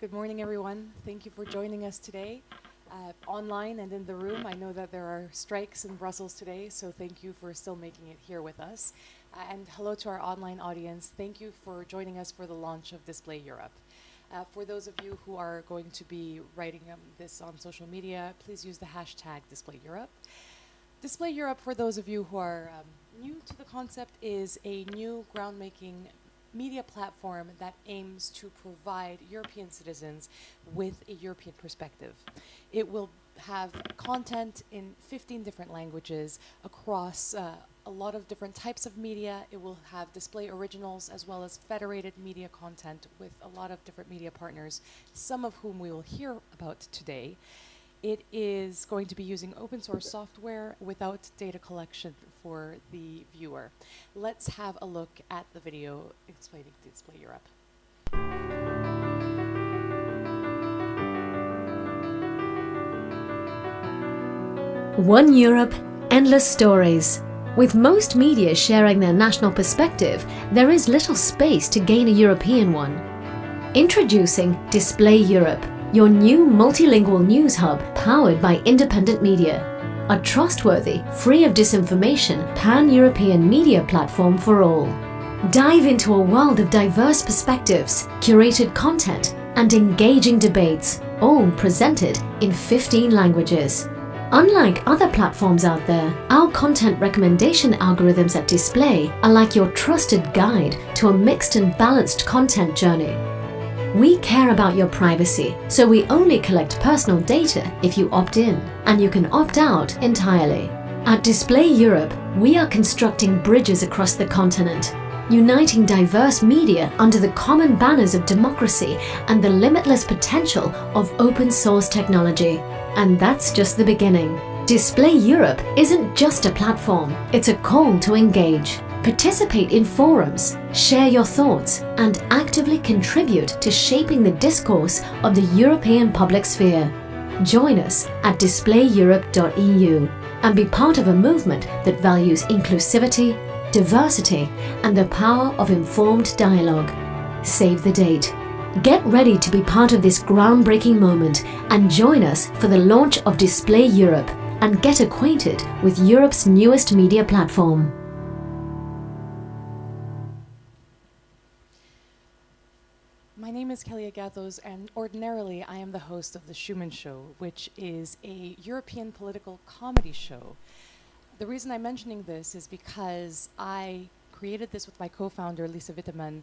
Good morning, everyone. Thank you for joining us today, online and in the room. I know that there are strikes in Brussels today, so thank you for still making it here with us. And hello to our online audience. Thank you for joining us for the launch of Display Europe. For those of you who are going to be writing this on social media, please use the hashtag Display Europe. Display Europe, for those of you who are new to the concept, is a new groundmaking media platform that aims to provide European citizens with a European perspective. It will have content in 15 different languages across a lot of different types of media. It will have display originals as well as federated media content with a lot of different media partners, some of whom we will hear about today. It is going to be using open source software without data collection for the viewer. Let's have a look at the video explaining Display Europe. One Europe, endless stories. With most media sharing their national perspective, there is little space to gain a European one. Introducing Display Europe, your new multilingual news hub powered by independent media. A trustworthy, free of disinformation, pan-European media platform for all. Dive into a world of diverse perspectives, curated content, and engaging debates, all presented in 15 languages. Unlike other platforms out there, our content recommendation algorithms at Display are like your trusted guide to a mixed and balanced content journey. We care about your privacy, so we only collect personal data if you opt in, and you can opt out entirely. At Display Europe, we are constructing bridges across the continent, uniting diverse media under the common banners of democracy and the limitless potential of open source technology. And that's just the beginning. Display Europe isn't just a platform, it's a call to engage. Participate in forums, share your thoughts, and actively contribute to shaping the discourse of the European public sphere. Join us at displayeurope.eu and be part of a movement that values inclusivity, diversity, and the power of informed dialogue. Save the date. Get ready to be part of this groundbreaking moment and join us for the launch of Display Europe and get acquainted with Europe's newest media platform. My name is Kelly Agathos, and ordinarily I am the host of The Schuman Show, which is a European political comedy show. The reason I'm mentioning this is because I created this with my co-founder, Lisa Wittemann,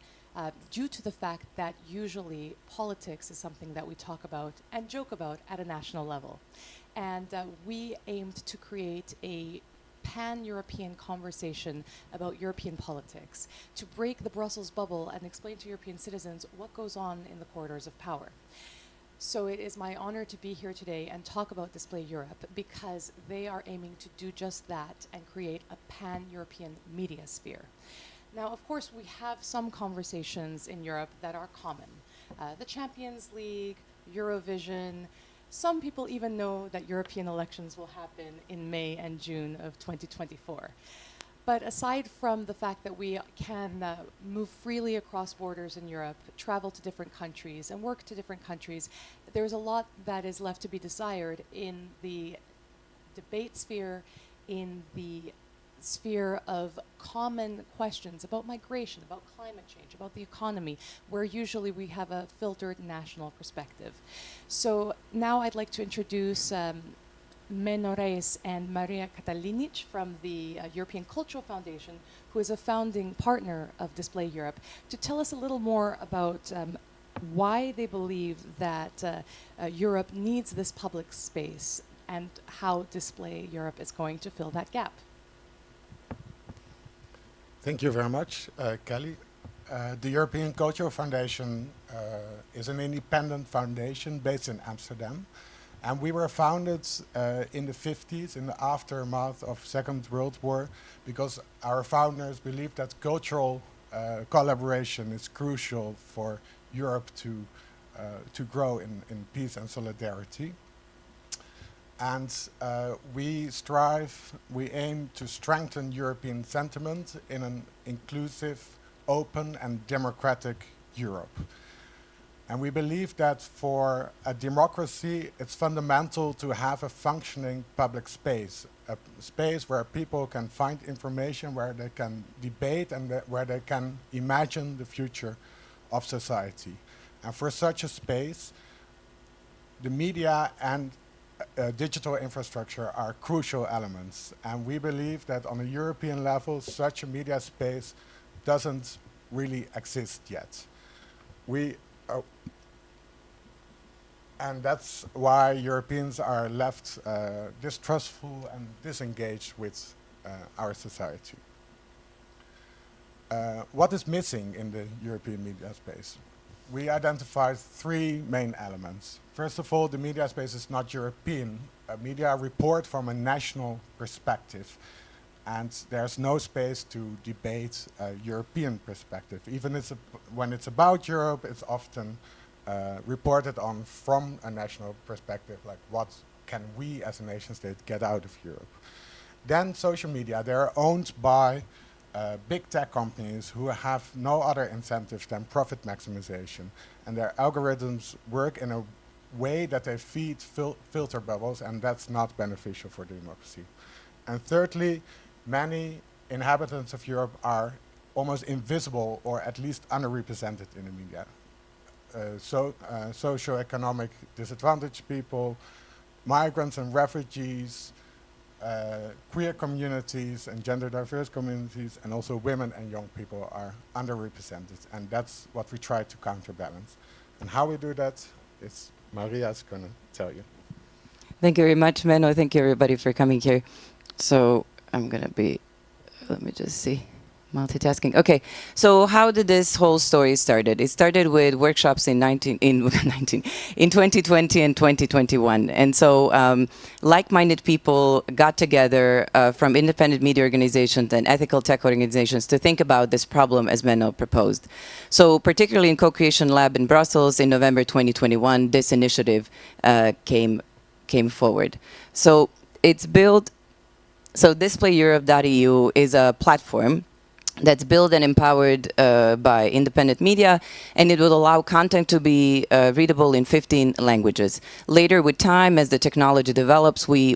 due to the fact that usually politics is something that we talk about and joke about at a national level. And we aimed to create a pan-European conversation about European politics, to break the Brussels bubble and explain to European citizens what goes on in the corridors of power. So it is my honor to be here today and talk about Display Europe because they are aiming to do just that and create a pan-European media sphere. Now, of course, we have some conversations in Europe that are common. The Champions League, Eurovision. Some people even know that European elections will happen in May and June of 2024. But aside from the fact that we can move freely across borders in Europe, travel to different countries, and work to different countries, there's a lot that is left to be desired in the debate sphere, in the sphere of common questions about migration, about climate change, about the economy, where usually we have a filtered national perspective. So now I'd like to introduce Menores and Maria Katalinic from the European Cultural Foundation, who is a founding partner of Display Europe, to tell us a little more about why they believe that Europe needs this public space and how Display Europe is going to fill that gap. Thank you very much, Kelly. The European Cultural Foundation is an independent foundation based in Amsterdam. And we were founded in the 50s, in the aftermath of Second World War, because our founders believed that cultural collaboration is crucial for Europe to grow in peace and solidarity. And we aim to strengthen European sentiment in an inclusive, open and democratic Europe. And we believe that for a democracy, it's fundamental to have a functioning public space, a space where people can find information, where they can debate, and where they can imagine the future of society. And for such a space, the media and digital infrastructure are crucial elements. And we believe that on a European level, such a media space doesn't really exist yet. And that's why Europeans are left distrustful and disengaged with our society. What is missing in the European media space? We identified three main elements. First of all, the media space is not European. Media report from a national perspective, and there's no space to debate a European perspective. Even when it's about Europe, it's often reported on from a national perspective, like what can we as a nation state get out of Europe. Then social media, they're owned by big tech companies who have no other incentive than profit maximization, and their algorithms work in a way that they feed filter bubbles, and that's not beneficial for democracy. And thirdly, many inhabitants of Europe are almost invisible or at least underrepresented in the media. Socioeconomic disadvantaged people, migrants and refugees, queer communities and gender diverse communities, and also women and young people are underrepresented, and that's what we try to counterbalance. And how we do that is Maria's going to tell you. Thank you very much, Menno. Thank you, everybody, for coming here. So I'm going to be, let me just see. Multitasking. Okay, so how did this whole story started? It started with workshops in 2020 and 2021, and so like-minded people got together from independent media organizations and ethical tech organizations to think about this problem as Menno proposed. So particularly in Co-Creation Lab in Brussels in November 2021, this initiative came forward. So it's built. So displayeurope.eu is a platform that's built and empowered by independent media, and it will allow content to be readable in 15 languages. Later, with time, as the technology develops, we'll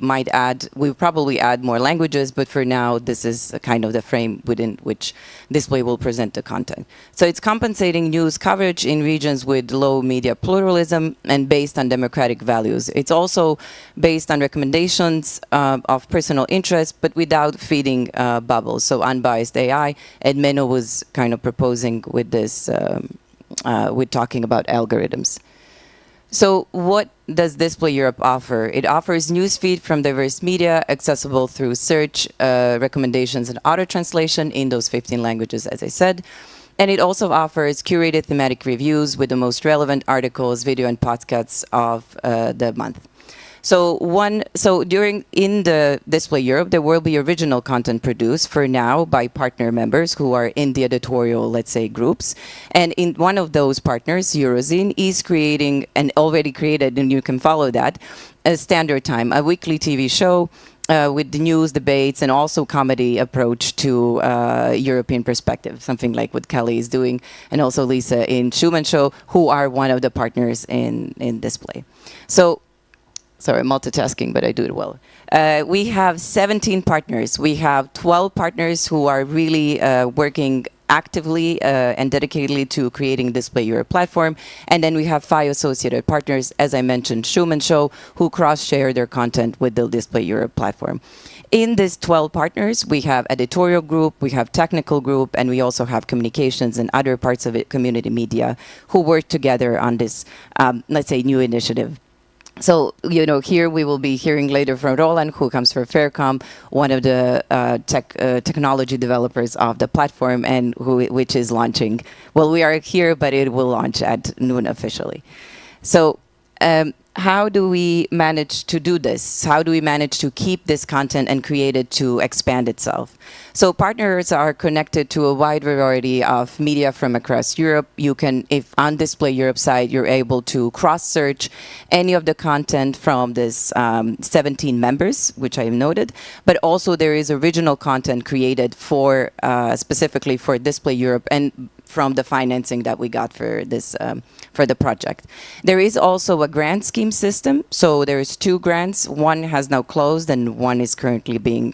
probably add more languages, but for now, this is kind of the frame within which Display will present the content. So it's compensating news coverage in regions with low media pluralism and based on democratic values. It's also based on recommendations of personal interest, but without feeding bubbles, so unbiased AI. And Menno was kind of proposing with this, with talking about algorithms. So what does Display Europe offer? It offers newsfeed from diverse media, accessible through search, recommendations, and auto-translation in those 15 languages, as I said. And it also offers curated thematic reviews with the most relevant articles, video, and podcasts of the month. So in the Display Europe, there will be original content produced for now by partner members who are in the editorial, let's say, groups. And in one of those partners, Eurozine, is creating, and already created, and you can follow that, a Standard Time, a weekly TV show with the news, debates, and also comedy approach to European perspective, something like what Kelly is doing, and also Lisa in Schuman Show, who are one of the partners in Display. So, sorry, multitasking, but I do it well. We have 17 partners. We have 12 partners who are really working actively and dedicatedly to creating Display Europe platform. And then we have 5 associated partners, as I mentioned, Schuman Show, who cross-share their content with the Display Europe platform. In these 12 partners, we have editorial group, we have technical group, and we also have communications and other parts of it, community media, who work together on this, let's say, new initiative. So, here we will be hearing later from Roland, who comes from Fairkom, one of the technology developers of the platform, and which is launching. Well, we are here, but it will launch at noon officially. So, how do we manage to do this? How do we manage to keep this content and create it to expand itself? So partners are connected to a wide variety of media from across Europe. You can, if on Display Europe site, you're able to cross-search any of the content from this 17 members, which I have noted, but also there is original content created for specifically for Display Europe and from the financing that we got for this for the project. There is also a grant scheme system. So there's 2 grants. One has now closed, and one is currently being,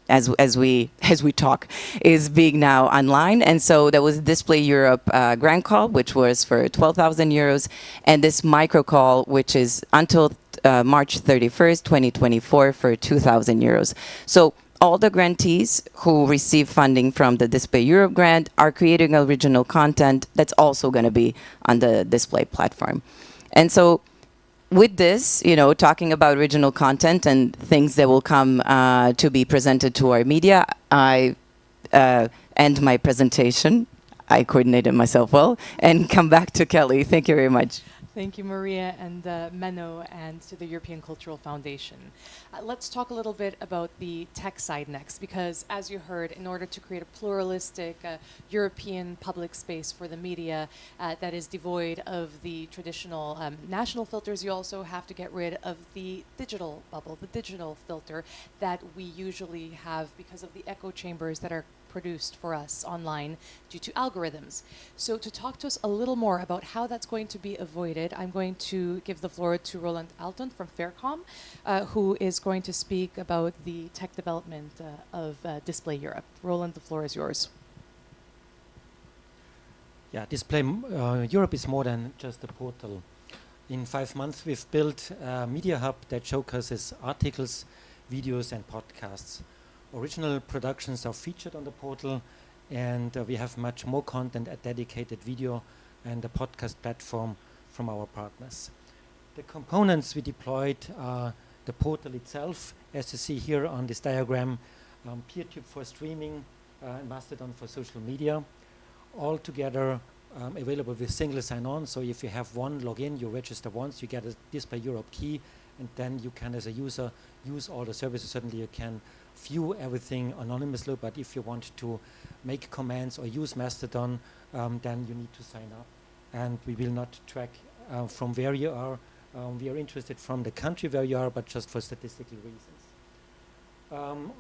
as we talk, is being now online. And so there was Display Europe grant call, which was for 12,000 euros, and this micro call, which is until March 31st, 2024, for 2,000 euros. So all the grantees who receive funding from the Display Europe grant are creating original content that's also going to be on the display platform. And so with this, you know, talking about original content and things that will come to be presented to our media, I end my presentation. I coordinated myself well, and come back to Kelly. Thank you very much. Thank you, Maria and Menno, and to the European Cultural Foundation. Let's talk a little bit about the tech side next, because as you heard, in order to create a pluralistic European public space for the media that is devoid of the traditional national filters, you also have to get rid of the digital bubble, the digital filter that we usually have because of the echo chambers that are produced for us online due to algorithms. So to talk to us a little more about how that's going to be avoided, I'm going to give the floor to Roland Alton from Fairkom, who is going to speak about the tech development of Display Europe. Roland, the floor is yours. Yeah, Display Europe is more than just a portal. In 5 months, we've built a media hub that showcases articles, videos, and podcasts. Original productions are featured on the portal, and we have much more content, a dedicated video and a podcast platform from our partners. The components we deployed are the portal itself, as you see here on this diagram, PeerTube for streaming, and Mastodon for social media, all together available with single sign-on. So if you have one login, you register once, you get a Display Europe key, and then you can, as a user, use all the services. Certainly you can view everything anonymously, but if you want to make commands or use Mastodon, then you need to sign up. And we will not track from where you are. We are interested from the country where you are, but just for statistical reasons.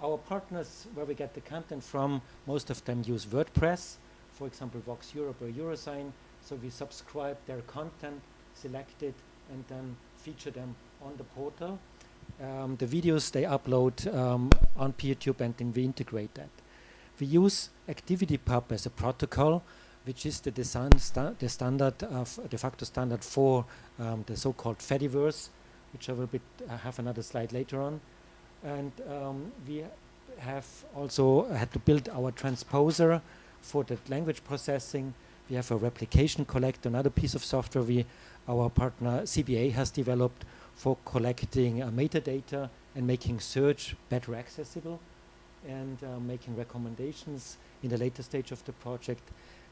Our partners, where we get the content from, most of them use WordPress, for example, Voxeurop or Eurozine. So we subscribe their content, select it, and then feature them on the portal. The videos they upload on PeerTube, and then we integrate that. We use ActivityPub as a protocol, which is the standard of de facto standard for the so-called Fediverse, which I will have another slide later on. And we have also had to build our transposer for the language processing. We have a replication collector, another piece of software our partner CBA has developed for collecting metadata and making search better accessible, and making recommendations in the later stage of the project.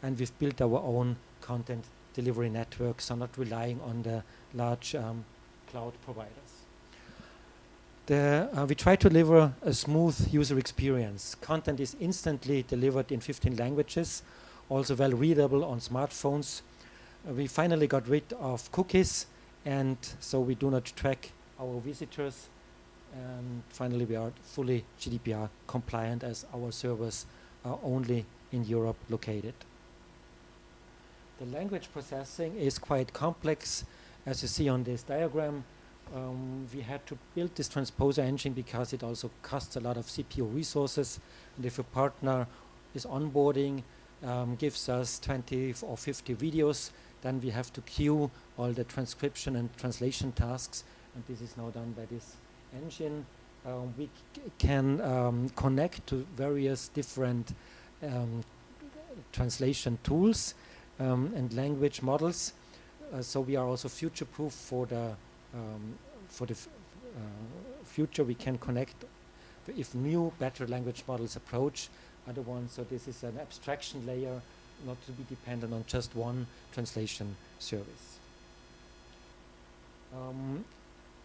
And we've built our own content delivery network, so not relying on the large cloud providers. We try to deliver a smooth user experience. Content is instantly delivered in 15 languages, also well readable on smartphones. We finally got rid of cookies, and so we do not track our visitors. And finally, we are fully GDPR compliant, as our servers are only in Europe located. The language processing is quite complex. As you see on this diagram, we had to build this transposer engine because it also costs a lot of CPU resources. And if a partner is onboarding, gives us 20 or 50 videos, then we have to queue all the transcription and translation tasks, and this is now done by this engine. We can connect to various different translation tools and language models. So we are also future-proof for the future. We can connect if new, better language models approach other ones. So this is an abstraction layer, not to be dependent on just one translation service.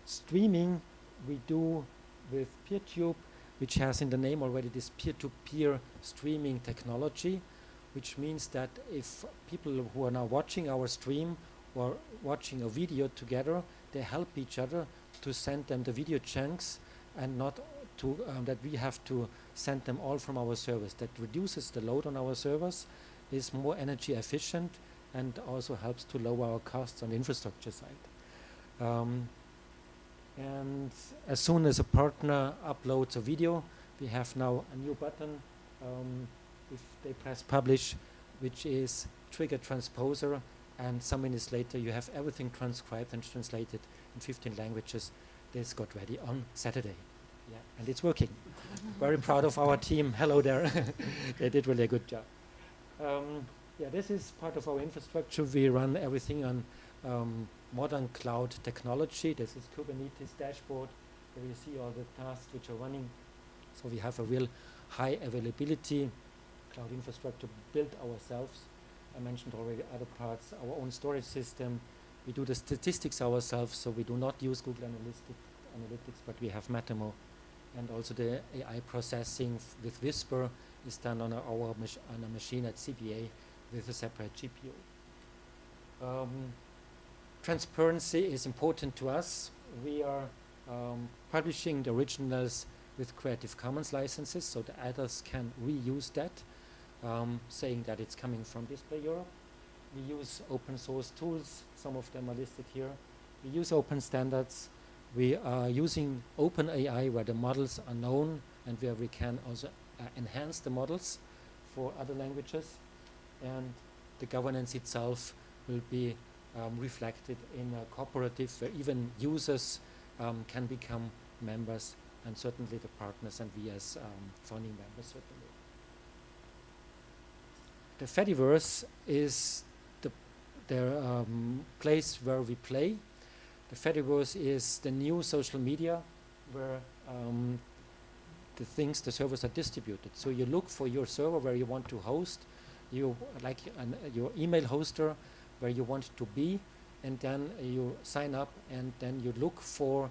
Streaming we do with PeerTube, which has in the name already this peer-to-peer streaming technology, which means that if people who are now watching our stream or watching a video together, they help each other to send them the video chunks, and not to that we have to send them all from our servers. That reduces the load on our servers, is more energy efficient and also helps to lower our costs on the infrastructure side. And as soon as a partner uploads a video, we have now a new button if they press publish, which is trigger transposer, and some minutes later you have everything transcribed and translated in 15 languages. This got ready on Saturday. Yeah, and it's working. Very proud of our team. Hello there. They did really a good job. Yeah, this is part of our infrastructure. We run everything on modern cloud technology. This is Kubernetes dashboard where you see all the tasks which are running. So we have a real high availability cloud infrastructure built ourselves. I mentioned already other parts, our own storage system. We do the statistics ourselves, so we do not use Google Analytics, but we have Matemo. And also the AI processing with Whisper is done on on a machine at CBA with a separate GPU. Transparency is important to us. We are publishing the originals with Creative Commons licenses, so the others can reuse that, saying that it's coming from Display Europe. We use open source tools. Some of them are listed here. We use open standards. We are using OpenAI where the models are known and where we can also enhance the models for other languages. And the governance itself will be reflected in a cooperative where even users can become members, and certainly the partners and we as founding members certainly. The Fediverse is the place where we play. The Fediverse is the new social media where the servers are distributed. So you look for your server where you want to host, you like your email hoster where you want to be, and then you sign up and then you look for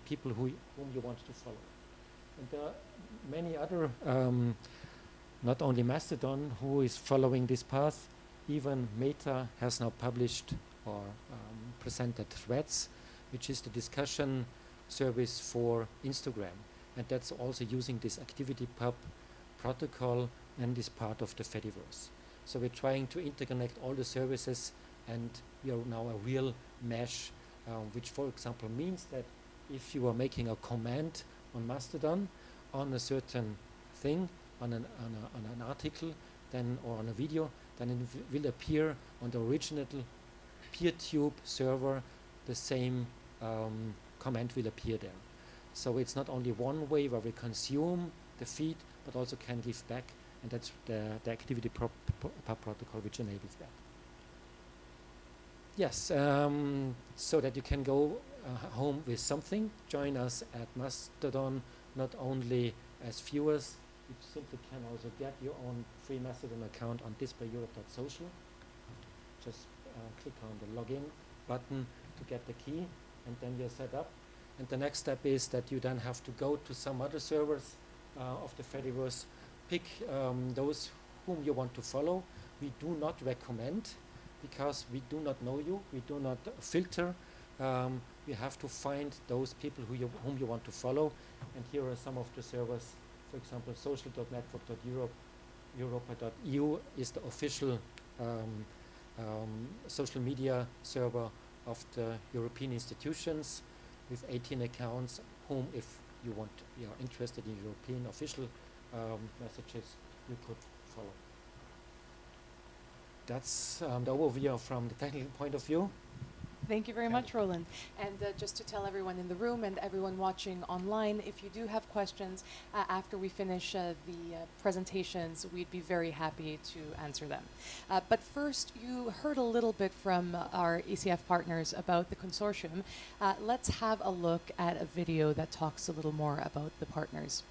people whom you want to follow. And there are many other, not only Mastodon, who is following this path. Even Meta has now published or presented Threads, which is the discussion service for Instagram. And that's also using this ActivityPub protocol and is part of the Fediverse. So we're trying to interconnect all the services, and we are now a real mesh, which for example means that if you are making a comment on Mastodon on a certain thing, on an article, then or on a video, then it will appear on the original PeerTube server. The same comment will appear there. So it's not only one way where we consume the feed, but also can give back, and that's the ActivityPub protocol which enables that. Yes, so that you can go home with something. Join us at Mastodon, not only as viewers. You simply can also get your own free Mastodon account on displayeurope.social. Just click on the login button to get the key, and then you're set up. And the next step is that you then have to go to some other servers of the Fediverse, pick those whom you want to follow. We do not recommend, because we do not know you. We do not filter. You have to find those people whom you want to follow. And here are some of the servers. For example, social.network.europa.eu is the official social media server of the European institutions with 18 accounts, whom if you are interested in European official messages, you could follow. That's the overview from the technical point of view. Thank you very much, Roland. And just to tell everyone in the room and everyone watching online, if you do have questions after we finish the presentations, we'd be very happy to answer them. But first, you heard a little bit from our ECF partners about the consortium. Let's have a look at a video that talks a little more about the partners.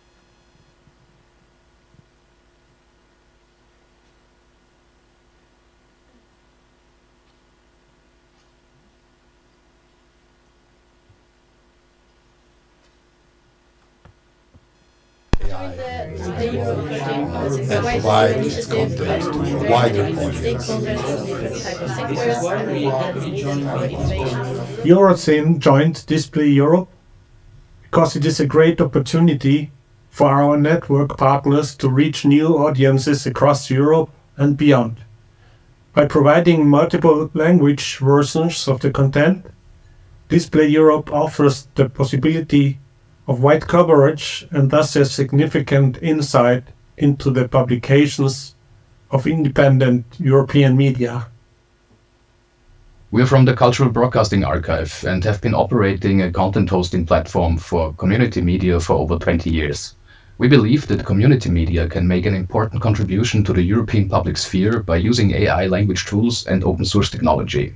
and provide content to a wider audience. Eurozine joined Display Europe because it is a great opportunity for our network partners to reach new audiences across Europe and beyond. By providing multiple language versions of the content, Display Europe offers the possibility of wide coverage and thus a significant insight into the publications of independent European media. We are from the Cultural Broadcasting Archive and have been operating a content hosting platform for community media for over 20 years. We believe that community media can make an important contribution to the European public sphere by using AI language tools and open source technology.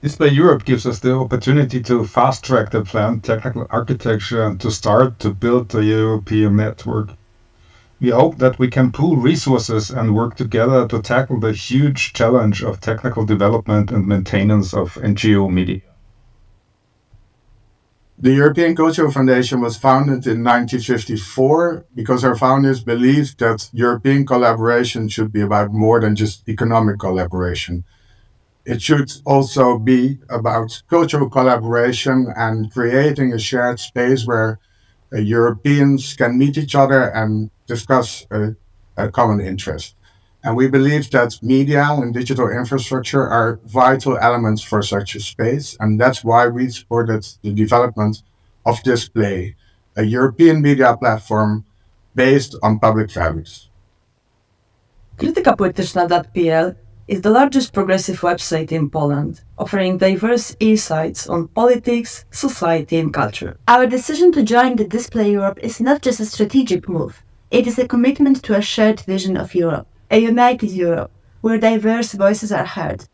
Display Europe gives us the opportunity to fast-track the planned technical architecture and to start to build the European network. We hope that we can pool resources and work together to tackle the huge challenge of technical development and maintenance of NGO media. The European Cultural Foundation was founded in 1954 because our founders believed that European collaboration should be about more than just economic collaboration. It should also be about cultural collaboration and creating a shared space where Europeans can meet each other and discuss a common interest. And we believe that media and digital infrastructure are vital elements for such a space, and that's why we supported the development of Display, a European media platform based on public values. Krytyka Polityczna.pl is the largest progressive website in Poland, offering diverse insights on politics, society, and culture. Our decision to join the Display Europe is not just a strategic move. It is a commitment to a shared vision of Europe, a united Europe, where diverse voices are heard.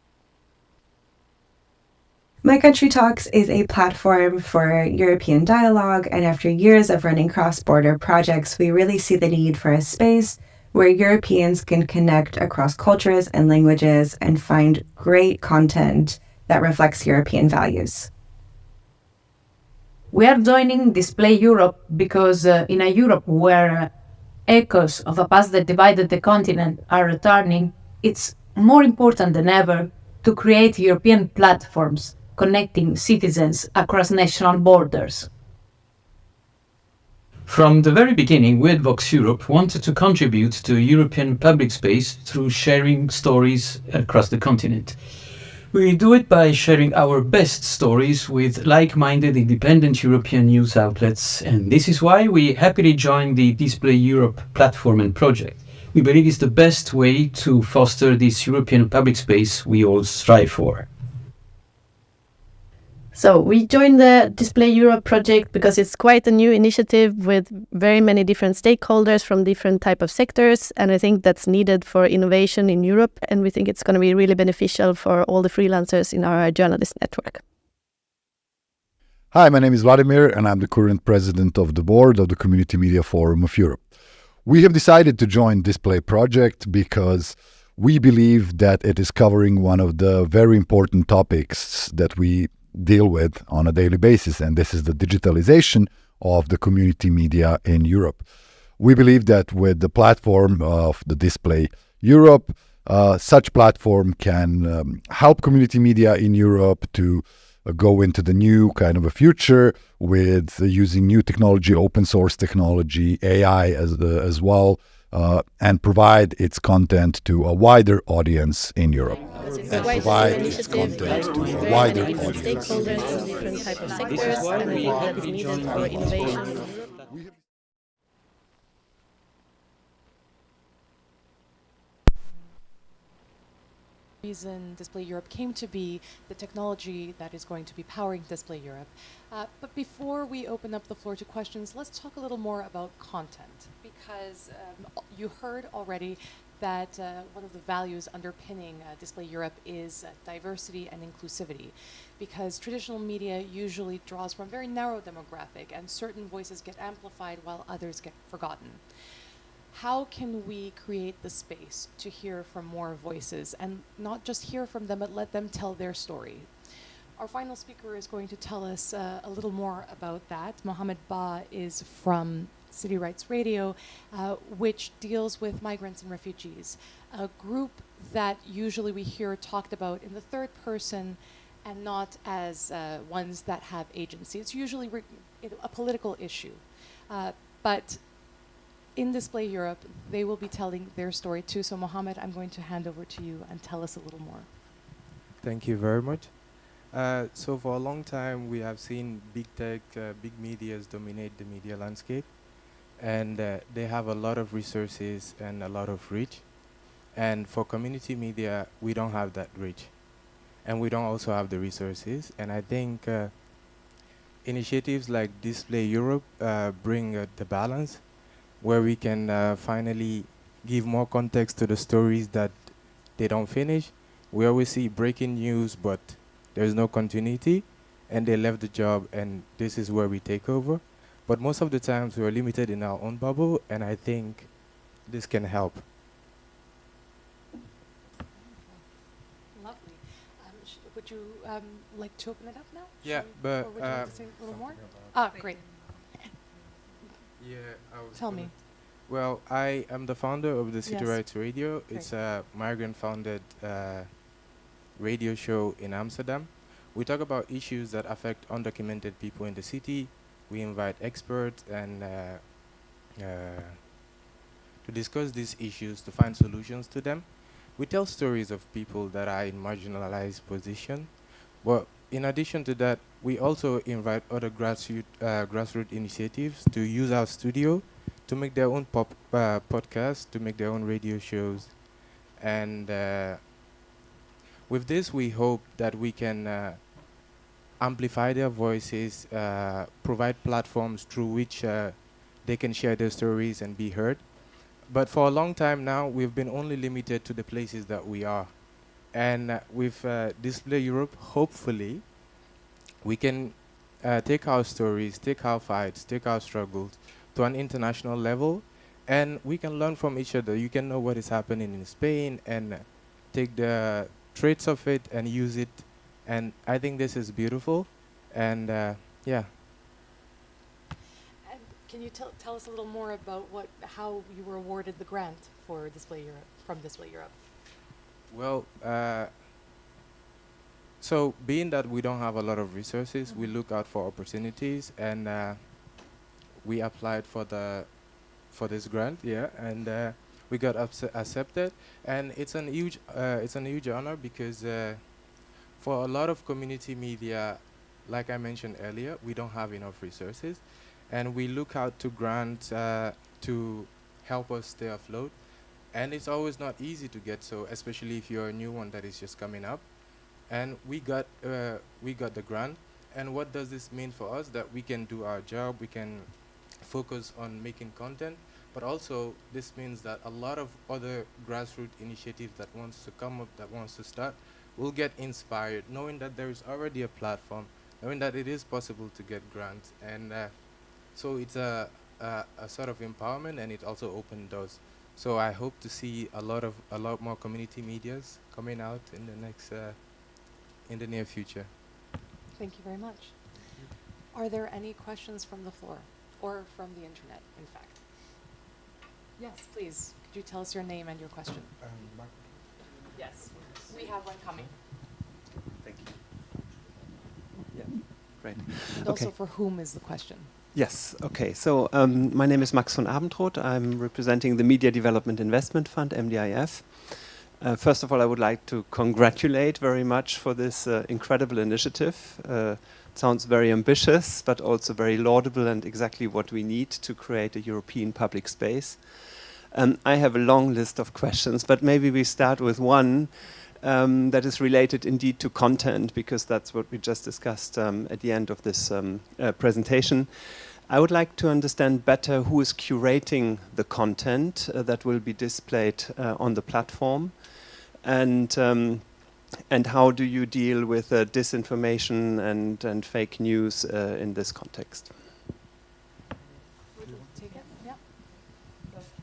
My Country Talks is a platform for European dialogue, and after years of running cross-border projects, we really see the need for a space where Europeans can connect across cultures and languages and find great content that reflects European values. We are joining Display Europe because in a Europe where echoes of a past that divided the continent are returning, it's more important than ever to create European platforms connecting citizens across national borders. From the very beginning, we at Voxeurop wanted to contribute to European public space through sharing stories across the continent. We do it by sharing our best stories with like-minded independent European news outlets, and this is why we happily joined the Display Europe platform and project. We believe it's the best way to foster this European public space we all strive for. So we joined the Display Europe project because it's quite a new initiative with very many different stakeholders from different type of sectors, and I think that's needed for innovation in Europe, and we think it's going to be really beneficial for all the freelancers in our journalist network. Hi, my name is Vladimir, and I'm the current president of the board of the Community Media Forum of Europe. We have decided to join Display project because we believe that it is covering one of the very important topics that we deal with on a daily basis, and this is the digitalization of the community media in Europe. We believe that with the platform of the Display Europe, such platform can help community media in Europe to go into the new kind of a future with using new technology, open source technology, AI as well, and provide its content to a wider audience in Europe. And provide its content to a wider audience. This is why we happily joined for innovation. Reason Display Europe came to be, the technology that is going to be powering Display Europe. But before we open up the floor to questions, let's talk a little more about content, because you heard already that one of the values underpinning Display Europe is diversity and inclusivity, because traditional media usually draws from a very narrow demographic, and certain voices get amplified while others get forgotten. How can we create the space to hear from more voices, and not just hear from them, but let them tell their story? Our final speaker is going to tell us a little more about that. Mohammed Ba is from City Rights Radio, which deals with migrants and refugees, a group that usually we hear talked about in the third person and not as ones that have agency. It's usually a political issue, but in Display Europe, they will be telling their story too. So Mohammed, I'm going to hand over to you and tell us a little more. Thank you very much. So for a long time, we have seen big tech, big medias dominate the media landscape. And they have a lot of resources and a lot of reach. And for community media, we don't have that reach. And we don't also have the resources. And I think initiatives like Display Europe bring the balance, where we can finally give more context to the stories that they don't finish. We always see breaking news, but there's no continuity, and they left the job, and this is where we take over. But most of the times we're limited in our own bubble, and I think this can help. Lovely. Would you like to open it up now? Yeah, Or but would you like to say a little more? Ah, great. Yeah, I was Tell gonna- me. Well, I am the founder of the City Yes. Rights Radio. It's a migrant-founded radio show in Amsterdam. We talk about issues that affect undocumented people in the city. We invite experts and to discuss these issues, to find solutions to them. We tell stories of people that are in marginalized position. But in addition to that, we also invite other grassroots initiatives to use our studio to make their own podcasts, to make their own radio shows. And with this, we hope that we can amplify their voices, provide platforms through which they can share their stories and be heard. But for a long time now, we've been only limited to the places that we are. And with Display Europe, hopefully, we can take our stories, take our fights, take our struggles to an international level, and we can learn from each other. You can know what is happening in Spain and take the traits of it and use it. And I think this is beautiful. And yeah. And can you tell us a little more about how you were awarded the grant for Display Europe from Display Europe? Well, so being that we don't have a lot of resources, we look out for opportunities, and we applied for this grant, and we got accepted, and it's a huge honor because for a lot of community media, like I mentioned earlier, we don't have enough resources, and we look out to grants to help us stay afloat. And it's always not easy to get, so especially if you're a new one that is just coming up. And we got the grant. And what does this mean for us? That we can do our job, we can focus on making content, but also this means that a lot of other grassroots initiatives that wants to come up, that wants to start, will get inspired, knowing that there is already a platform, knowing that it is possible to get grants. And so it's a sort of empowerment, and it also opens doors. So I hope to see a lot more community medias coming out in the near future. Thank you very much. Are there any questions from the floor or from the internet, in fact? Yes, please. Could you tell us your name and your question? Yes, we have one coming. Thank you. Yeah, great. And also, for whom is the question? Yes, okay. So my name is Max von Abendroth. I'm representing the Media Development Investment Fund, MDIF. First of all, I would like to congratulate very much for this incredible initiative. It sounds very ambitious, but also very laudable and exactly what we need to create a European public space. I have a long list of questions, but maybe we start with one that is related indeed to content, because that's what we just discussed at the end of this presentation. I would like to understand better who is curating the content that will be displayed on the platform, and how do you deal with disinformation and fake news in this context?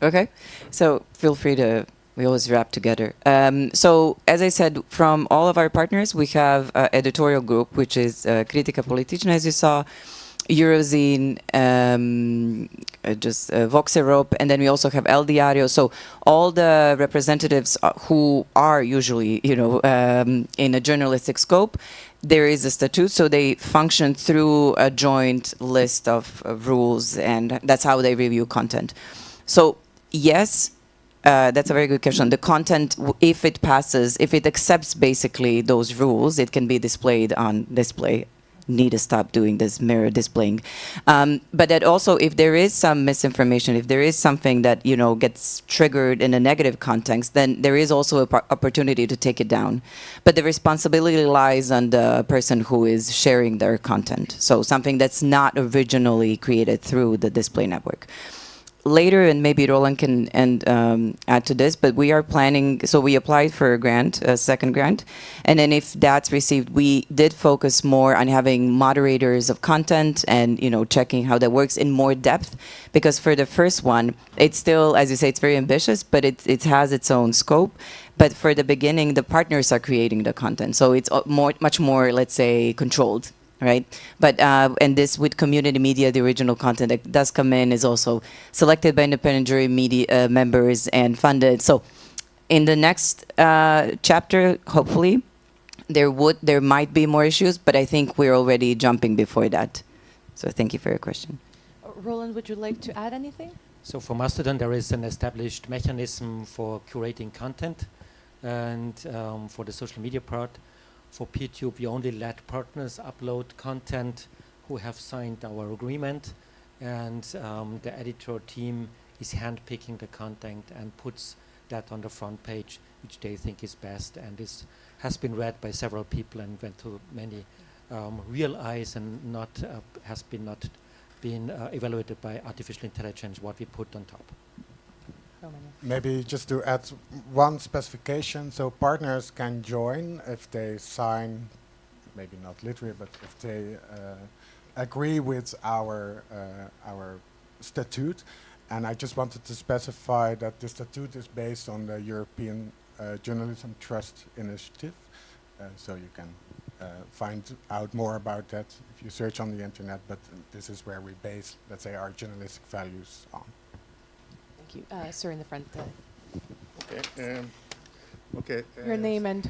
Okay, so feel free to, we always wrap together. So as I said, from all of our partners, we have an editorial group, which is Krytyka, Polityczna, as you saw, Eurozine, Voxeurop, and then we also have Diario. So all the representatives who are usually, in a journalistic scope, there is a statute, so they function through a joint list of rules, and that's how they review content. So yes, that's a very good question. The content, if it passes, if it accepts basically those rules, it can be displayed on display. Need to stop doing this mirror displaying. But that also, if there is some misinformation, if there is something that, you know, gets triggered in a negative context, then there is also an opportunity to take it down. But the responsibility lies on the person who is sharing their content. So something that's not originally created through the display network. Later, and maybe Roland can add to this, but we are planning, so we applied for a grant, a second grant, and then if that's received, we did focus more on having moderators of content and, you know, checking how that works in more depth, because for the first one, it's still, as you say, it's very ambitious, but it has its own scope. But for the beginning, the partners are creating the content, so it's much more, let's say, controlled. Right, but and this with community media, the original content that does come in is also selected by independent jury media members and funded. So, in the next chapter, hopefully, there might be more issues, but I think we're already jumping before that. So, thank you for your question. Roland, would you like to add anything? So for Mastodon, there is an established mechanism for curating content, and for the social media part. For PTube, we only let partners upload content who have signed our agreement, and the editor team is handpicking the content and puts that on the front page, which they think is best, and this has been read by several people and went to many real eyes, and has not been evaluated by artificial intelligence, what we put on top. Maybe just to add one specification, so partners can join if they sign, maybe not literally, but if they agree with our statute. And I just wanted to specify that the statute is based on the European Journalism Trust Initiative. So you can find out more about that if you search on the internet, but this is where we base, let's say, our journalistic values on. Sir in the front. Okay. Okay. Your name and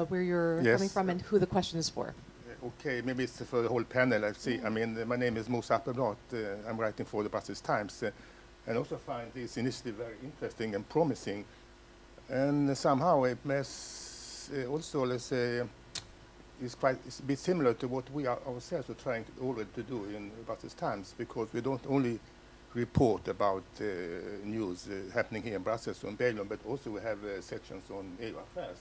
where you're coming from and who the question is for. Okay, maybe it's for the whole panel. I see. I mean, my name is Musa Appelblad. I'm writing for the Brussels Times, and also find this initiative very interesting and promising. And somehow it must also, let's say, it's a bit similar to what we ourselves are trying already to do in Brussels Times, because we don't only report about news happening here in Brussels or in Belgium, but also we have sections on EU affairs.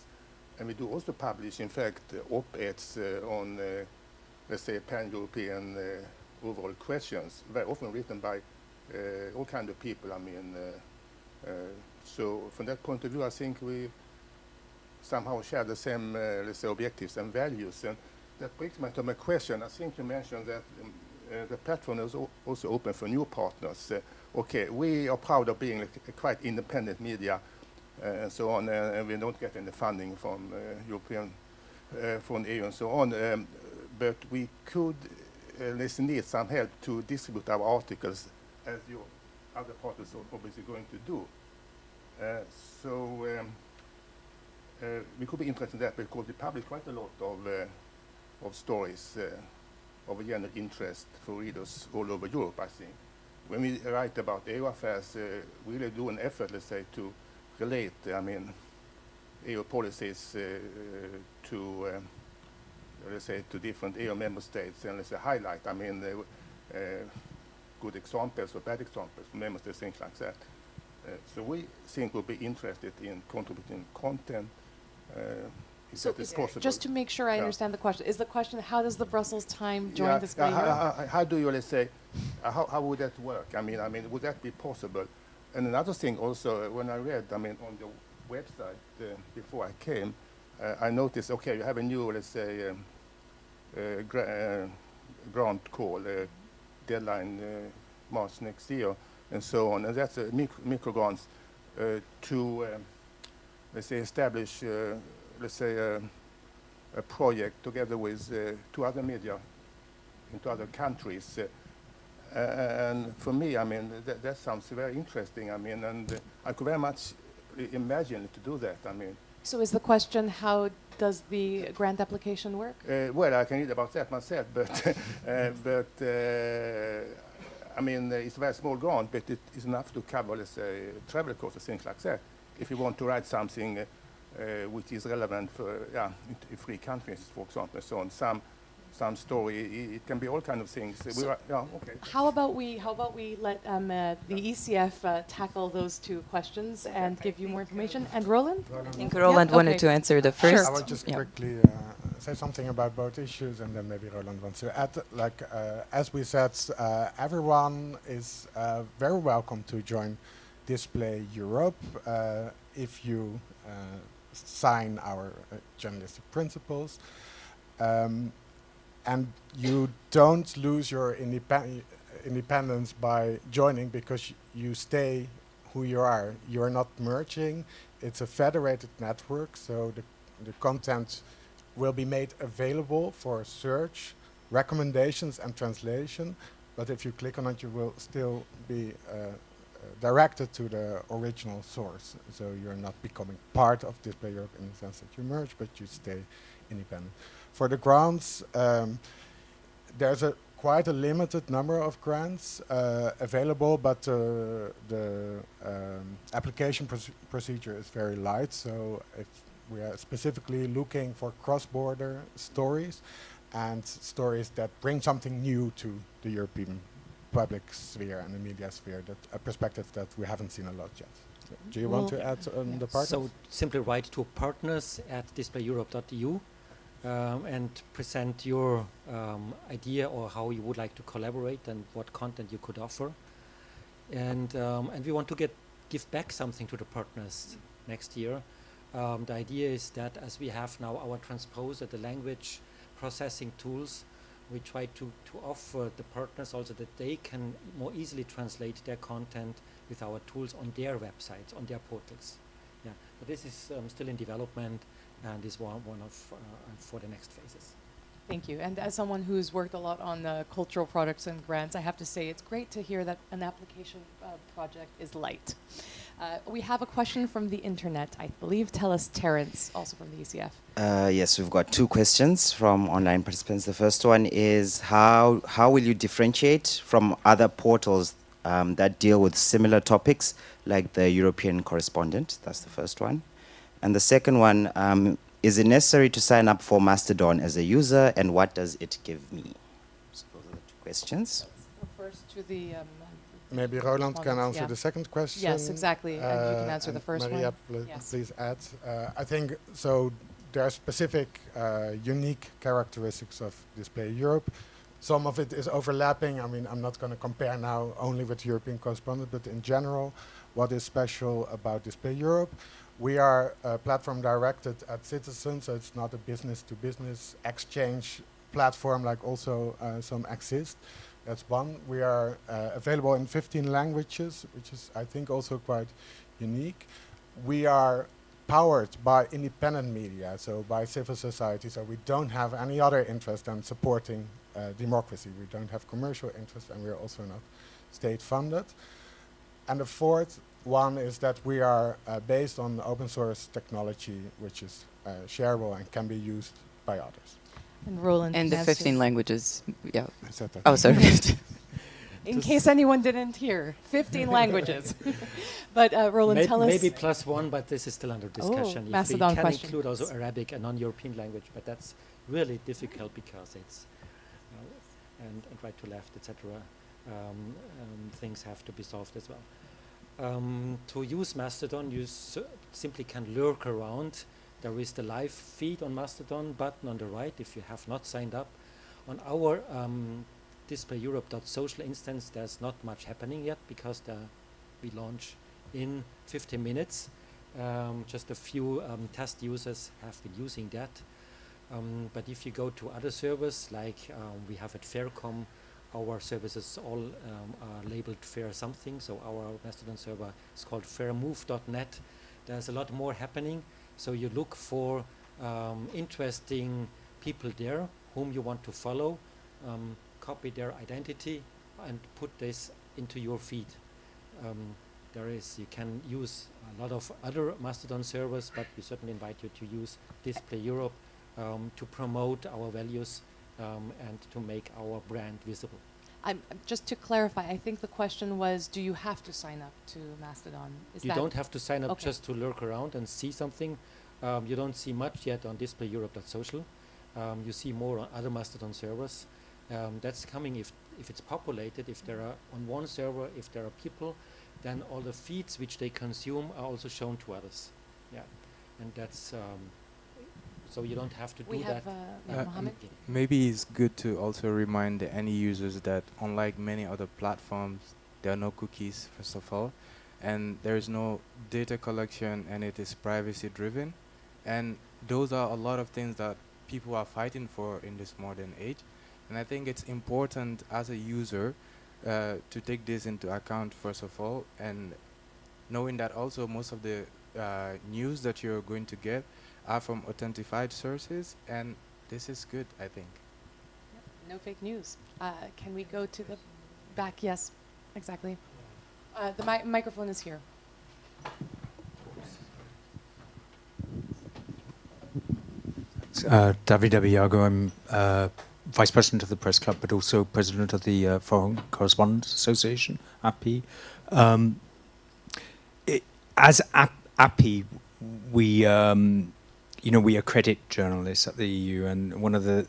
And we do also publish, in fact, op-eds on, let's say, pan-European overall questions, very often written by all kinds of people. I mean, so from that point of view, I think we somehow share the same, let's say, objectives and values. And that brings me to my question. I think you mentioned that the platform is also open for new partners. Okay, we are proud of being a quite independent media and so on, and we don't get any funding from European, from EU and so on. But we could need some help to distribute our articles, as your other partners are obviously going to do. So we could be interested in that, because we publish quite a lot of stories of a general interest for readers all over Europe, I think. When we write about EU affairs, we really do an effort, let's say, to relate, I mean, EU policies to, let's say, to different EU member states, and let's say highlight, I mean, good examples or bad examples from member states, things like that. So we think we'll be interested in contributing content. So just to make sure I understand the question, is the question, how does the Brussels Times join this? How do you, let's say, how would that work? I mean, would that be possible? And another thing also, when I read, I mean, on the website before I came, I noticed, okay, you have a new, let's say, grant call, deadline March next year, and so on. And that's micro grants to, let's say, establish, let's say, a project together with 2 other media in 2 other countries. And for me, I mean, that sounds very interesting. I mean, and I could very much imagine to do that. I mean. So is the question, how does the grant application work? Well, I can read about that myself, but I mean, it's a very small grant, but it is enough to cover, let's say, travel costs and things like that. If you want to write something which is relevant for in 3 countries, for example, so on some story, it can be all kind of things. So Okay. How about we let the ECF tackle those 2 questions and give you more information? And Roland? I think Roland wanted to answer the first. I will just quickly say something about both issues, and then maybe Roland wants to add. Like as we said, everyone is very welcome to join Display Europe if you sign our journalistic principles. And you don't lose your independence by joining, because you stay who you are. You are not merging. It's a federated network, so the content will be made available for search, recommendations, and translation. But if you click on it, you will still be directed to the original source. So you're not becoming part of Display Europe in the sense that you merge, but you stay independent. For the grants, there's quite a limited number of grants available, but the application procedure is very light. So if we are specifically looking for cross-border stories and stories that bring something new to the European public sphere and the media sphere, that a perspective that we haven't seen a lot yet. So do you want to add on the partners? So simply write to partners@displayeurope.eu and present your idea or how you would like to collaborate and what content you could offer. And we want to give back something to the partners next year. The idea is that as we have now our transposer, the language processing tools, we try to offer the partners also that they can more easily translate their content with our tools on their websites, on their portals. Yeah, but this is still in development and is one of for the next phases. Thank you. And as someone who's worked a lot on cultural products and grants, I have to say it's great to hear that an application project is light. We have a question from the internet, I believe. Tell us, Terence, also from the ECF. Yes, we've got 2 questions from online participants. The first one is how will you differentiate from other portals that deal with similar topics like the European Correspondent? That's the first one. And the second one, is it necessary to sign up for Mastodon as a user, and what does it give me? So those are the 2 questions. First to the... maybe Roland can answer the second question. Yes, exactly, and you can answer the first Maria, one. Yes. Please add. I think, so there are specific unique characteristics of Display Europe. Some of it is overlapping. I mean, I'm not going to compare now only with European Correspondent, but in general, what is special about Display Europe? We are a platform directed at citizens, so it's not a business-to-business exchange platform like also some exist. That's one. We are available in 15 languages, which is, I think, also quite unique. We are powered by independent media, so by civil society, so we don't have any other interest than supporting democracy. We don't have commercial interest, and we're also not state-funded. And the fourth one is that we are based on open source technology, which is shareable and can be used by others. And Roland. And the 15 languages, yeah. I said that. Oh, sorry. In case anyone didn't hear, 15 languages. But Roland, tell us. Maybe +1, but this is still under discussion. Oh, Macedon we can question. include also Arabic, a non-European language, but that's really difficult because it's and right to left, etc. Things have to be solved as well. To use Mastodon, you simply can lurk around. There is the live feed on Mastodon button on the right if you have not signed up. On our displayeurope.social instance, there's not much happening yet because we launch in 15 minutes. Just a few test users have been using that. But if you go to other servers, like we have at Fairkom, our services all are labeled fair something. So our Mastodon server is called fairmove.net. There's a lot more happening. So you look for interesting people there whom you want to follow, copy their identity, and put this into your feed. You can use a lot of other Mastodon servers, but we certainly invite you to use Display Europe to promote our values and to make our brand visible. Just to clarify, I think the question was, do you have to sign up to Mastodon? You don't have to sign up okay. just to lurk around and see something. You don't see much yet on displayeurope.social. You see more on other Mastodon servers. That's coming if it's populated, if there are on one server, if there are people, then all the feeds which they consume are also shown to others. Yeah, and that's so you don't have to do that. Mohammed? Maybe it's good to also remind the end users that unlike many other platforms, there are no cookies, first of all, and there is no data collection, and it is privacy driven. And those are a lot of things that people are fighting for in this modern age. And I think it's important as a user to take this into account, first of all, and knowing that also most of the news that you're going to get are from authentified sources, and this is good, I think. Yep. No fake news. Can we go to the back? Yes, exactly. The microphone is here. David Abiyago, I'm Vice President of the Press Club, but also President of the Foreign Correspondents Association, API. As API, we we accredit journalists at the EU, and one of the,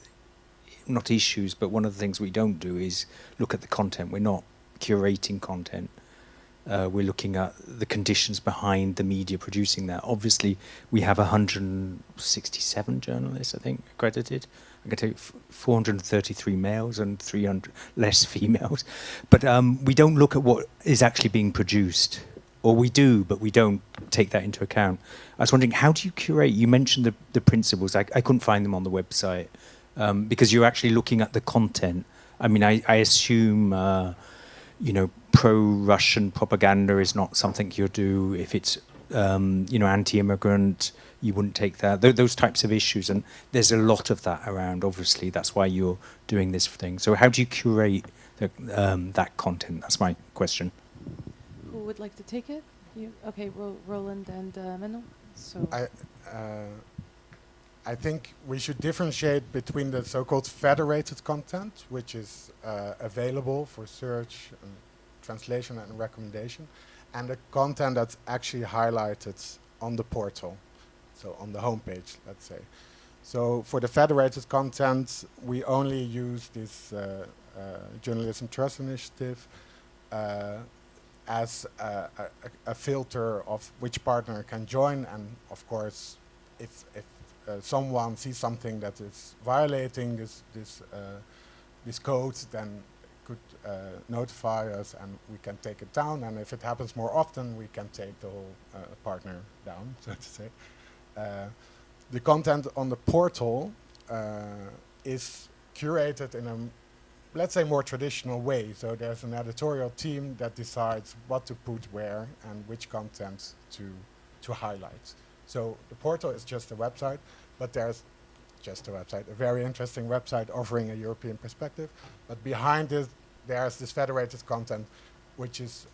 not issues, but one of the things we don't do is look at the content. We're not curating content. We're looking at the conditions behind the media producing that. Obviously, we have 167 journalists, I think, accredited. I can tell you 433 males and 300 less females. But we don't look at what is actually being produced. Or we do, but we don't take that into account. I was wondering, how do you curate? You mentioned the principles. I couldn't find them on the website because you're actually looking at the content. I mean, I assume, pro-Russian propaganda is not something you do. If it's, anti-immigrant, you wouldn't take that. Those types of issues. And there's a lot of that around, obviously. That's why you're doing this thing. So how do you curate that content? That's my question. Who would like to take it? You? Okay, Roland and Menno. So I think we should differentiate between the so-called federated content, which is available for search, and translation and recommendation, and the content that's actually highlighted on the portal, so on the homepage, let's say. So for the federated content, we only use this Journalism Trust Initiative as a filter of which partner can join, and of course, if someone sees something that is violating this code, then could notify us, and we can take it down. And if it happens more often, we can take the whole partner down, so to say. The content on the portal is curated in a, let's say, more traditional way. So there's an editorial team that decides what to put where and which content to highlight. So the portal is just a website, but there's just a website, a very interesting website offering a European perspective. But behind it, there's this federated content, which is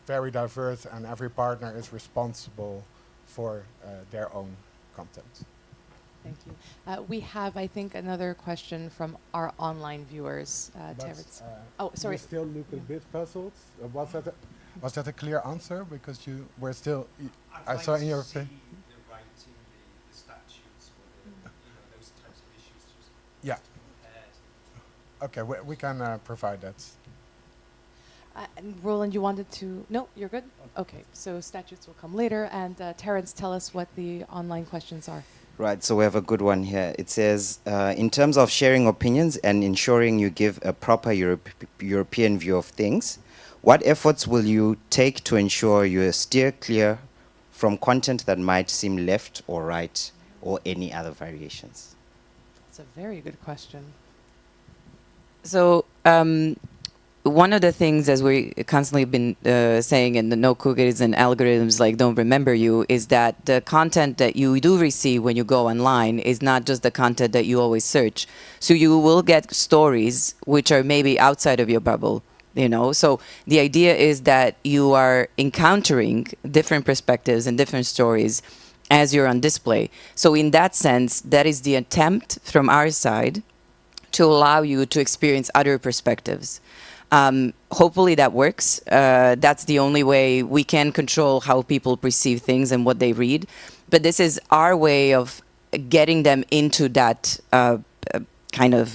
very diverse, and every partner is responsible for their own content. Thank you. We have, I think, another question from our online viewers. Terence. Oh, sorry. You still look a bit puzzled. Was that a clear answer? Because you were still. I saw in your face. Yeah. Okay, we can provide that. And Roland, you wanted to? No, you're good? Okay, so statutes will come later. And Terence, tell us what the online questions are. Right, so we have a good one here. It says, in terms of sharing opinions and ensuring you give a proper European view of things, what efforts will you take to ensure you steer clear from content that might seem left or right or any other variations? That's a very good question. So one of the things, as we constantly been saying in the no cookies and algorithms like don't remember you, is that the content that you do receive when you go online is not just the content that you always search. So you will get stories which are maybe outside of your bubble, So the idea is that you are encountering different perspectives and different stories as you're on display. So in that sense, that is the attempt from our side to allow you to experience other perspectives. Hopefully that works. That's the only way we can control how people perceive things and what they read. But this is our way of getting them into that kind of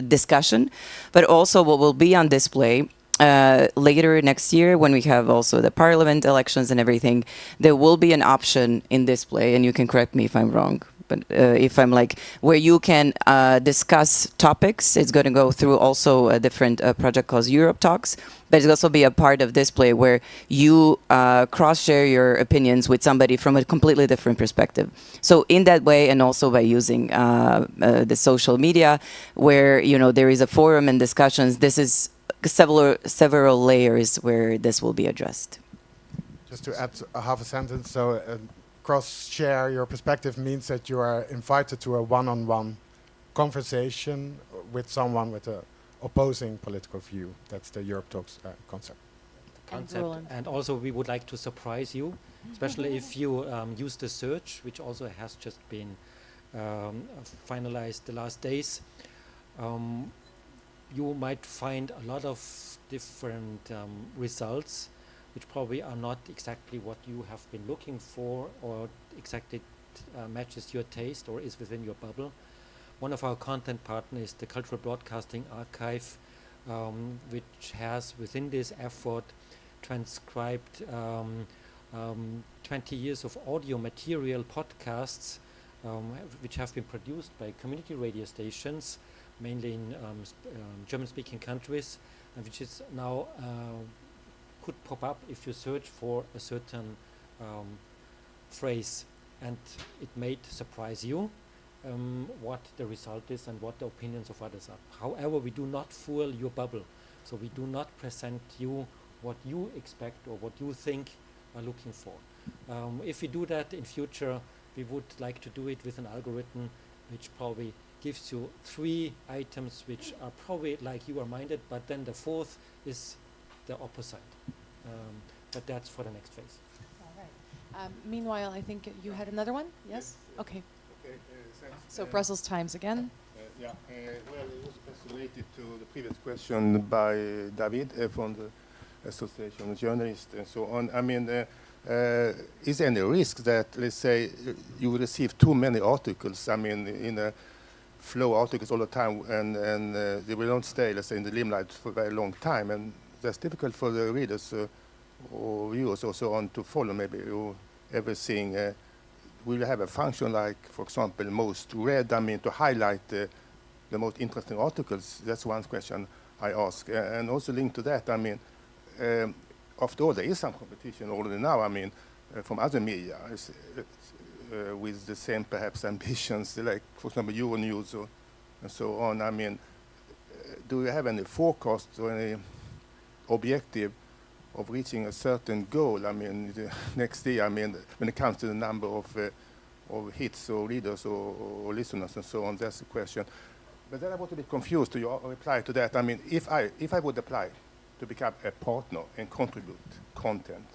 discussion. But also what will be on display later next year, when we have also the parliament elections and everything, there will be an option in display, and you can correct me if I'm wrong, but if I'm like, where you can discuss topics. It's going to go through also a different project called Europe Talks, but it's also be a part of display where you cross-share your opinions with somebody from a completely different perspective. So in that way, and also by using the social media, where there is a forum and discussions, this is several layers where this will be addressed. Just to add a half a sentence, so cross-share your perspective means that you are invited to a one-on-one conversation with someone with a opposing political view. That's the Europe Talks concept. And also we would like to surprise you, especially if you use the search, which also has just been finalized the last days. You might find a lot of different results which probably are not exactly what you have been looking for, or exactly matches your taste or is within your bubble. One of our content partners is the Cultural Broadcasting Archive, which has within this effort transcribed 20 years of audio material podcasts which have been produced by community radio stations, mainly in German-speaking countries, and which is now could pop up if you search for a certain phrase, and it may surprise you what the result is and what the opinions of others are. However, we do not fool your bubble, so we do not present you what you expect or what you think are looking for. If we do that in future, we would like to do it with an algorithm which probably gives you 3 items which are probably like you are minded, but then the 4th is the opposite. But that's for the next phase. All right. Meanwhile, I think you had another one? Yes? Okay. Okay, thanks. So Brussels Times again. Well, it was related to the previous question by David from the Association of Journalists and so on. I mean, is there any risk that, let's say, you will receive too many articles, I mean, in a flow articles all the time, and they will not stay, let's say, in the limelight for a very long time, and that's difficult for the readers or viewers also on to follow maybe everything. Will you have a function like, for example, most read, I mean, to highlight the most interesting articles? That's one question I ask. And also linked to that, I mean, after all, there is some competition already now, I mean, from other media with the same, perhaps, ambitions, like, for example, Euronews and so on. I mean, do you have any forecast or any objective of reaching a certain goal, I mean, the next year, I mean, when it comes to the number of hits or readers or listeners and so on? That's the question. But then I want to be confused to your reply to that. I mean, if I would apply to become a partner and contribute content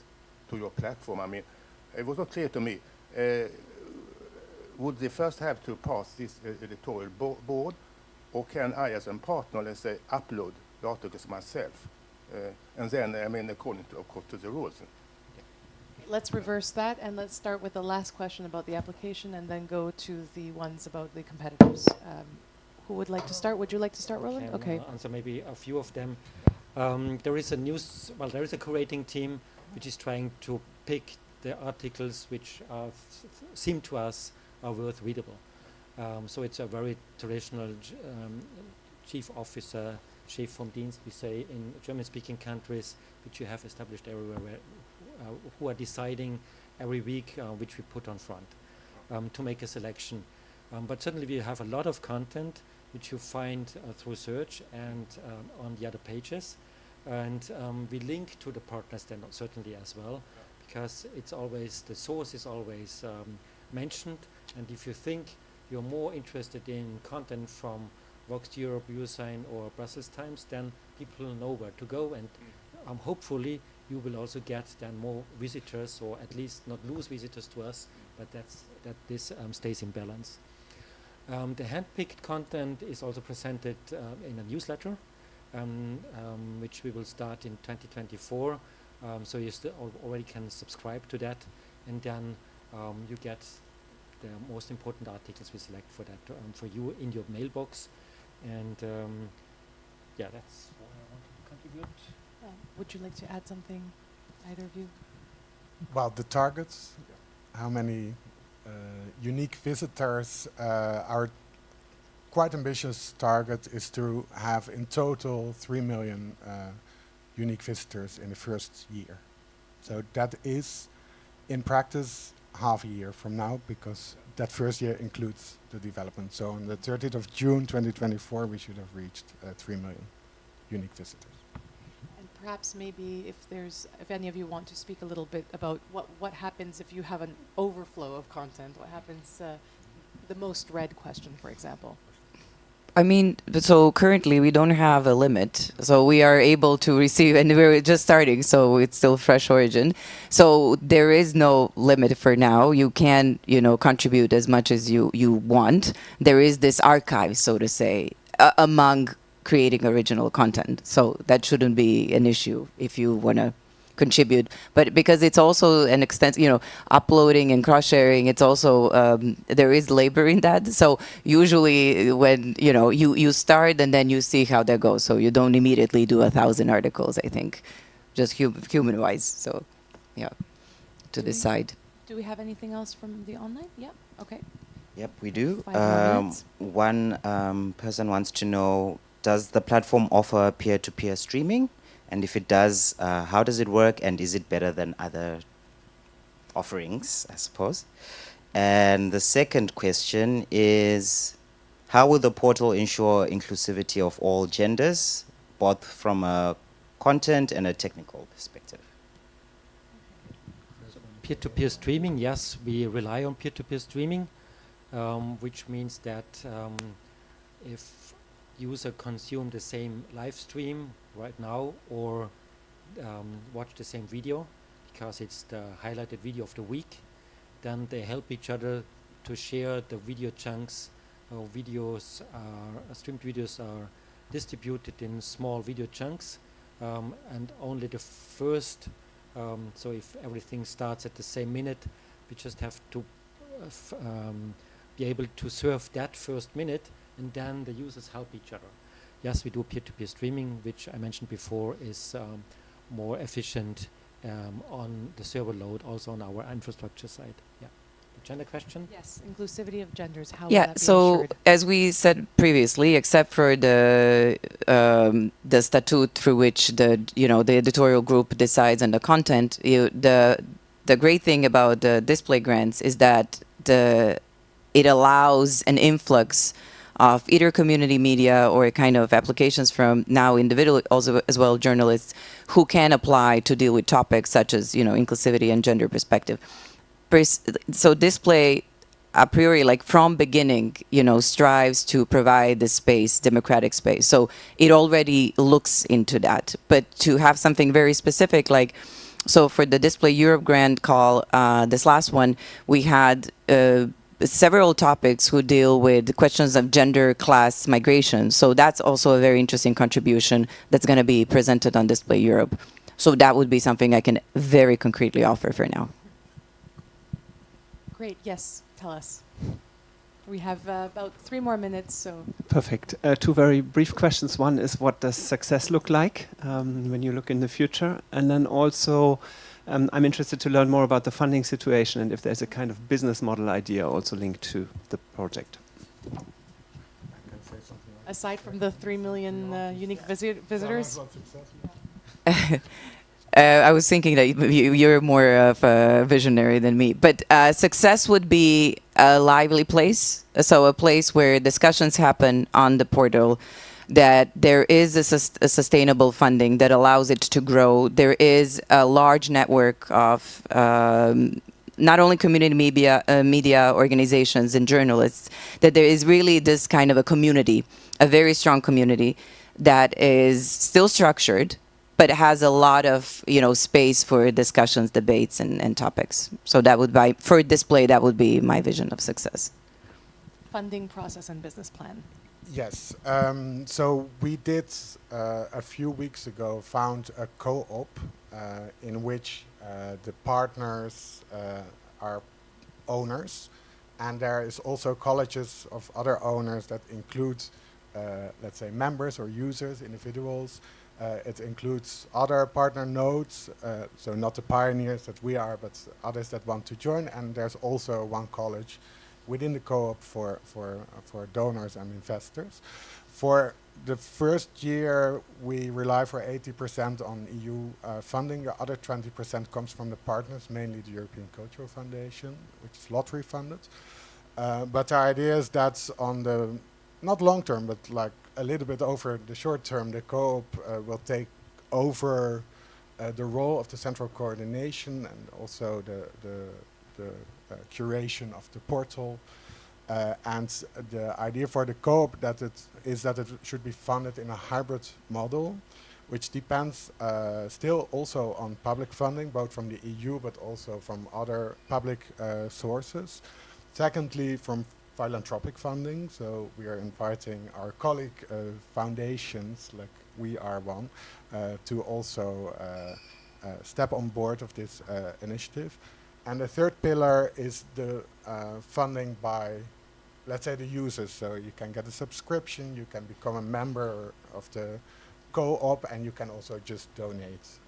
to your platform, I mean, it was not clear to me. Would they first have to pass this editorial board, or can I, as a partner, let's say, upload the articles myself? And then, I mean, according to, of course, to the rules. Let's reverse that, and let's start with the last question about the application, and then go to the ones about the competitors. Who would like to start? Would you like to start, Roland? Okay. Answer maybe a few of them. There is a curating team which is trying to pick the articles which seem to us are worth readable. So it's a very traditional chief officer, chef vom Dienst, we say in German-speaking countries, which you have established everywhere, who are deciding every week which we put on front to make a selection. But certainly we have a lot of content which you find through search and on the other pages. And we link to the partners then certainly as well, because it's always, the source is always mentioned. And if you think you're more interested in content from Voxeurop, Eurozine or Brussels Times, then people know where to go, and hopefully you will also get then more visitors, or at least not lose visitors to us, but that this stays in balance. The hand-picked content is also presented in a newsletter, which we will start in 2024. So you already can subscribe to that, and then you get the most important articles we select for that for you in your mailbox. And yeah, that's what I want to contribute. Would you like to add something, either of you? Well, the targets, how many unique visitors, our quite ambitious target is to have in total 3 million unique visitors in the first year. So that is, in practice, half a year from now, because that first year includes the development. So on the 30th of June 2024, we should have reached 3 million unique visitors. And perhaps maybe if any of you want to speak a little bit about what happens if you have an overflow of content, what happens, the most read question, for example. I mean, so currently we don't have a limit. So we are able to receive, and we're just starting, so it's still fresh origin. So there is no limit for now. You can, contribute as much as you want. There is this archive, so to say, among creating original content. So that shouldn't be an issue if you want to contribute. But because it's also an extent, uploading and cross-sharing, it's also, there is labor in that. So usually when, you start and then you see how that goes. So you don't immediately do 1,000 articles, I think, just human-wise. So, yeah, to decide. Do we have anything else from the online? Yeah, okay. Yep, we do. 5 more minutes. One person wants to know, does the platform offer peer-to-peer streaming? And if it does, how does it work? And is it better than other offerings, I suppose? And the second question is, how will the portal ensure inclusivity of all genders, both from a content and a technical perspective? Peer-to-peer streaming, yes, we rely on peer-to-peer streaming, which means that if user consume the same live stream right now or watch the same video, because it's the highlighted video of the week, then they help each other to share the video chunks. Streamed videos are distributed in small video chunks, and only the first, so if everything starts at the same minute, we just have to be able to serve that first minute, and then the users help each other. Yes, we do peer-to-peer streaming, which I mentioned before is more efficient on the server load, also on our infrastructure side. Yeah. The gender question? Yes, inclusivity of genders. How will Yeah, that be so ensured? as we said previously, except for the statute through which the editorial group decides on the content, the great thing about the display grants is that it allows an influx of either community media or kind of applications from now individual, also as well journalists who can apply to deal with topics such as inclusivity and gender perspective. So display a priori, like from beginning, strives to provide the space, democratic space. So it already looks into that. But to have something very specific, like, so for the Display Europe grant call, this last one, we had several topics who deal with questions of gender, class, migration. So that's also a very interesting contribution that's going to be presented on Display Europe. So that would be something I can very concretely offer for now. Great, yes, tell us. We have about 3 more minutes, so. Perfect. 2 very brief questions. One is, what does success look like when you look in the future? And then also, I'm interested to learn more about the funding situation and if there's a kind of business model idea also linked to the project. Aside from the 3 million unique visitors? I was thinking that you're more of a visionary than me, but success would be a lively place. So a place where discussions happen on the portal, that there is a sustainable funding that allows it to grow. There is a large network of not only community media organizations and journalists, that there is really this kind of a community, a very strong community that is still structured, but it has a lot of space for discussions, debates, and topics. So that would be, for display, that would be my vision of success. Funding process and business plan. Yes. So we did a few weeks ago found a co-op in which the partners are owners, and there is also colleges of other owners that include, let's say, members or users, individuals. It includes other partner nodes, so not the pioneers that we are, but others that want to join. And there's also one college within the co-op for donors and investors. For the first year, we rely for 80% on EU funding. The other 20% comes from the partners, mainly the European Cultural Foundation, which is lottery funded. But the idea is that on the, not long term, but like a little bit over the short term, the co-op will take over the role of the central coordination and also the curation of the portal. And the idea for the co-op is that it should be funded in a hybrid model, which depends still also on public funding, both from the EU but also from other public sources. Secondly, from philanthropic funding. So we are inviting our colleague foundations, like we are one, to also step on board of this initiative. And the third pillar is the funding by, let's say, the users. So you can get a subscription, you can become a member of the co-op, and you can also just donate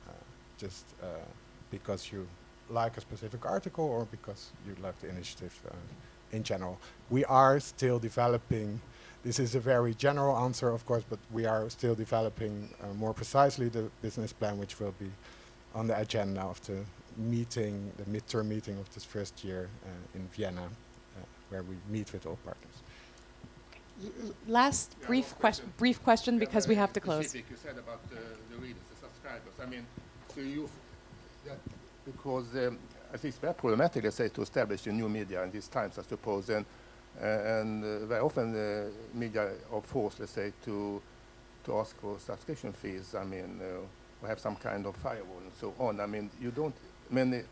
because you like a specific article or because you like the initiative in general. We are still developing, this is a very general answer, of course, but we are still developing more precisely the business plan, which will be on the agenda of the meeting, the midterm meeting of this first year in Vienna, where we meet with all partners. Last brief question, because we have to close. You said about the readers, the subscribers. I mean, so you that because I think it's very problematic, let's say, to establish a new media in these times, I suppose, and very often the media are forced, let's say, to ask for subscription fees. I mean, we have some kind of firewall and so on. I mean, you don't. I mean,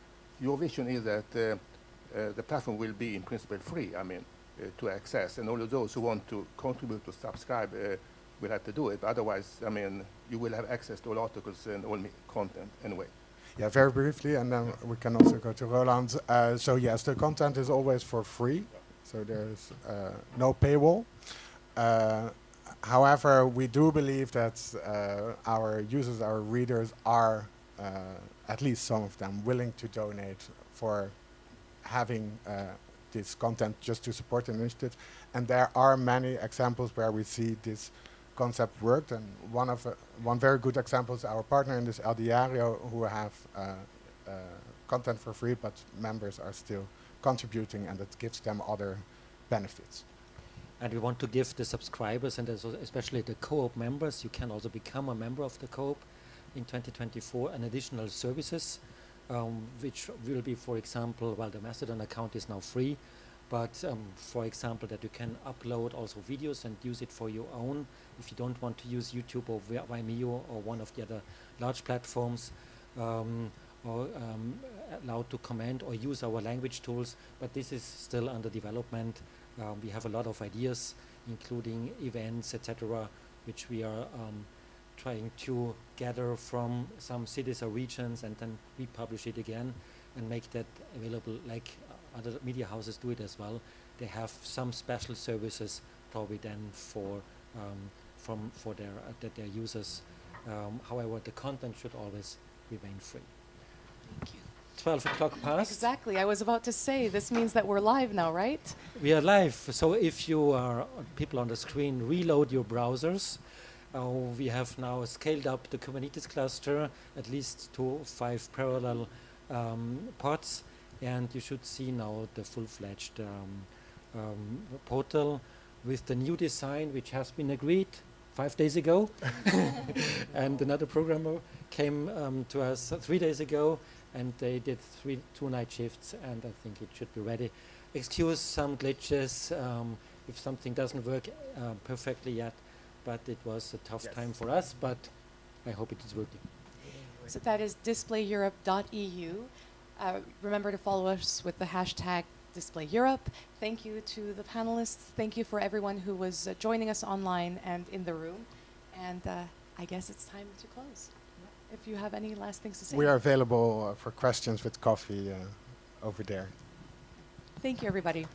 your vision is that the platform will be in principle free. I mean, to access, and all of those who want to contribute to subscribe will have to do it. Otherwise, I mean, you will have access to all articles and all content anyway. Yeah, very briefly, and then we can also go to Roland. So yes, the content is always for free, so there's no paywall. However, we do believe that our users, our readers are, at least some of them, willing to donate for having this content just to support the initiative. And there are many examples where we see this concept worked, and one very good example is our partner in this Diario, who have content for free, but members are still contributing, and it gives them other benefits. And we want to give the subscribers, and especially the co-op members, you can also become a member of the co-op in 2024, and additional services, which will be, for example, well, the Mastodon account is now free, but for example, that you can upload also videos and use it for your own. If you don't want to use YouTube or Vimeo or one of the other large platforms, or allowed to comment or use our language tools, but this is still under development. We have a lot of ideas, including events, etc., which we are trying to gather from some cities or regions, and then republish it again and make that available, like other media houses do it as well. They have some special services probably then for their users. However, the content should always remain free. Thank you. 12 o'clock past. Exactly. I was about to say, this means that we're live now, right? We are live. So if you are people on the screen, reload your browsers. We have now scaled up the Kubernetes cluster at least to 5 parallel pods, and you should see now the full-fledged portal with the new design, which has been agreed 5 days ago. And another programmer came to us 3 days ago, and they did 2 night shifts, and I think it should be ready. Excuse some glitches if something doesn't work perfectly yet, but it was a tough time for us, but I hope it is working. So that is displayeurope.eu. Remember to follow us with the hashtag Display Europe. Thank you to the panelists. Thank you for everyone who was joining us online and in the room. And I guess it's time to close. If you have any last things to say. We are available for questions with coffee over there. Thank you, everybody.